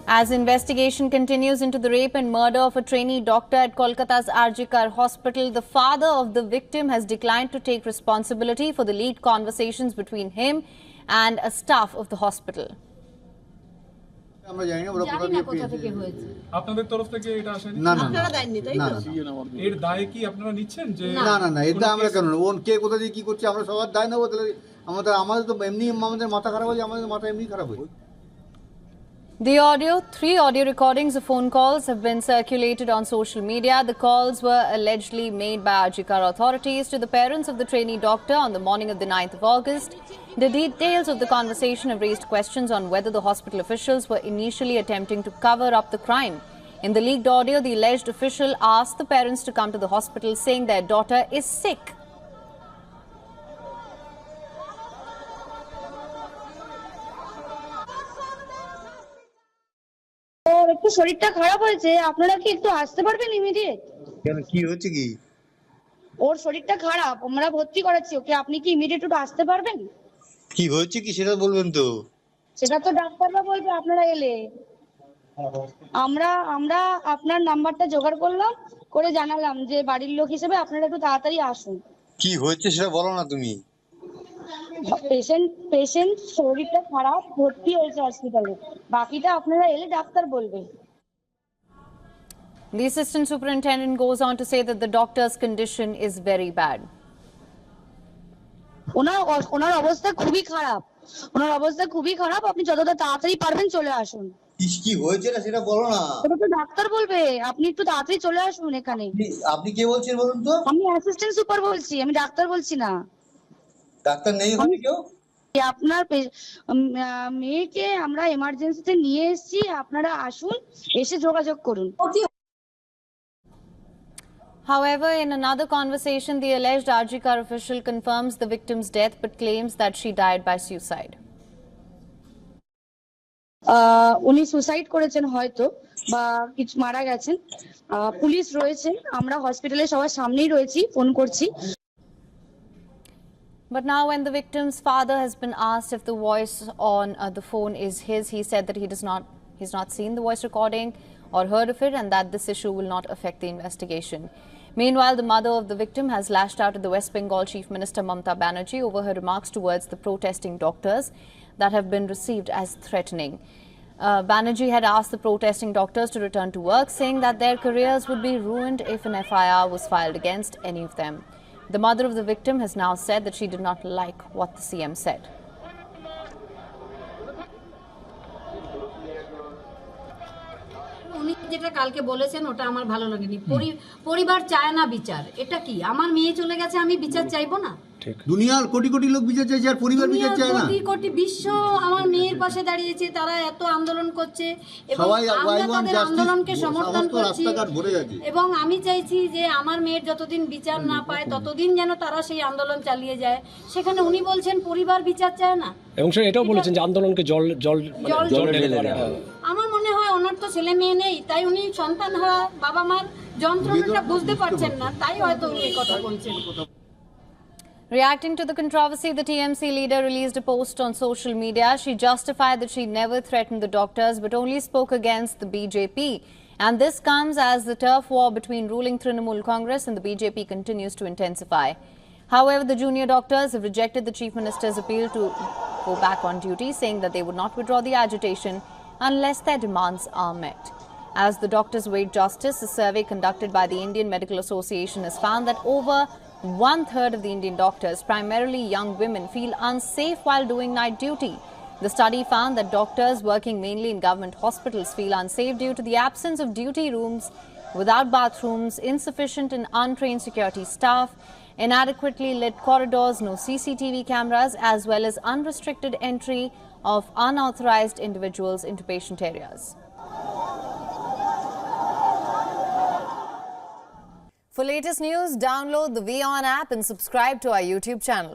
As investigation continues into the rape and murder of a trainee doctor at Kolkata's RG Kar Hospital, the father of the victim has declined to take responsibility for the leaked conversations between him and a staff of the hospital. আমরা জানি না ওরা কোথা জানি না দিয়ে কোথা পেয়েছে। থেকে হয়েছে। আপনাদের তরফ থেকে এটা আসেনি? না না আপনারা দেননি, তাই না তো? না এর দায় কি আপনারা নিচ্ছেন যে না না না এটা আমরা কেন নেবো? কে কোথা দিয়ে কি করছে আমরা সবার দায় নেবো? তাহলে আমাদের তো এমনি আমাদের মাথা খারাপ হয়েছে, আমাদের মাথা এমনি খারাপ হয়েছে। Three audio recordings of phone calls have been circulated on social media. The calls were allegedly made by RG Kar authorities to the parents of the trainee doctor on the morning of the 9th of August. The details of the conversation have raised questions on whether the hospital officials were initially attempting to cover up the crime. In the leaked audio, the alleged official asked the parents to come to the hospital saying their daughter is sick. ওর একটু শরীরটা খারাপ হয়েছে, আপনারা কি একটু আসতে পারবেন immediate? কেন কি হচ্ছে কি? ওর শরীরটা খারাপ, আমরা ভর্তি করাচ্ছি ওকে, আপনি কি ইমিডিয়েট একটু আসতে পারবেন? কি হচ্ছে কি সেটা বলবেন তো? সেটা তো ডাক্তাররা বলবে আপনারা এলে। আমরা আমরা আপনার নাম্বারটা জোগাড় করলাম, করে জানালাম যে বাড়ির লোক হিসেবে আপনারা একটু তাড়াতাড়ি আসুন। কি হচ্ছে সেটা বলো না তুমি। পেশেন্ট শরীরটা খারাপ, ভর্তি হয়েছে হসপিটালে, বাকিটা আপনারা এলে ডাক্তার বলবে। The assistant superintendent goes on to say that the doctor's condition is very bad. ওনার অবস্থা খুবই খারাপ, আপনি যতটা তাড়াতাড়ি পারবেন চলে আসুন। কি হয়েছে না সেটা বলো না। ওটা তো ডাক্তার বলবে, আপনি একটু তাড়াতাড়ি চলে আসুন এখানে। আপনি কে বলছেন বলুন তো? আমি অ্যাসিস্ট্যান্ট সুপার বলছি, আমি ডাক্তার বলছি না। ডাক্তার নেই ওখানে কেউ? আপনার মেয়েকে আমরা এমার্জেন্সিতে নিয়ে এসেছি, আপনারা আসুন, এসে যোগাযোগ করুন। However, in another conversation, the alleged RG Kar official confirms the victim's death but claims that she died by suicide. উনি সুসাইড করেছেন হয়তো, বা কিছু মারা গেছেন। পুলিশ রয়েছে, আমরা হসপিটালে সবার সামনেই রয়েছি, ফোন করছি। But now when the victim's father has been asked if the voice on the phone is his, he said that he's not seen the voice recording or heard of it and that this issue will not affect the investigation. Meanwhile, the mother of the victim has lashed out at the West Bengal Chief Minister Mamata Banerjee over her remarks towards the protesting doctors that have been received as threatening. Banerjee had asked the protesting doctors to return to work, saying that their careers would be ruined if an FIR was filed against any of them. The mother of the victim has now said that she did not like what the CM said. উনি যেটা কালকে বলেছেন ওটা আমার ভালো লাগেনি। পরিবার চায় না বিচার, এটা কি? আমার মেয়ে চলে গেছে, আমি বিচার চাইবো না? দুনিয়ার কোটি কোটি লোক বিচার চাইছে আর পরিবার বিচার চায় না। কোটি কোটি বিশ্ব আমার মেয়ের পাশে দাঁড়িয়েছে, তারা এত আন্দোলন করছে এবং সবাই আমরা তাদের আন্দোলনকে সমর্থন করছি। রাস্তাঘাট ভরে যাচ্ছে এবং আমি চাইছি যে আমার মেয়ের যতদিন বিচার না পায় ততদিন যেন তারা সেই আন্দোলন চালিয়ে যায়। সেখানে উনি বলছেন পরিবার বিচার চায় না, এবং সে এটাও বলেছেন যে আন্দোলনকে জল ঢেলে দেওয়া। আমার মনে হয় ওনার তো ছেলে মেয়ে নেই, তাই উনি সন্তান হারা বাবা মার যন্ত্রণাটা বুঝতে পারছেন না, তাই হয়তো উনি এই কথা বলছেন। Reacting to the controversy, the TMC leader released a post on social media. She justified that she never threatened the doctors but only spoke against the BJP. And this comes as the turf war between ruling Trinamool Congress and the BJP continues to intensify. However, the junior doctors have rejected the Chief Minister's appeal to go back on duty, saying that they would not withdraw the agitation unless their demands are met. As the doctors await justice, a survey conducted by the Indian Medical Association has found that over 1/3 of the Indian doctors, primarily young women, feel unsafe while doing night duty. The study found that doctors working mainly in government hospitals feel unsafe due to the absence of duty rooms without bathrooms, insufficient and untrained security staff, inadequately lit corridors, no CCTV cameras, as well as unrestricted entry of unauthorized individuals into patient areas. For latest news, download the WION app and subscribe to our YouTube channel.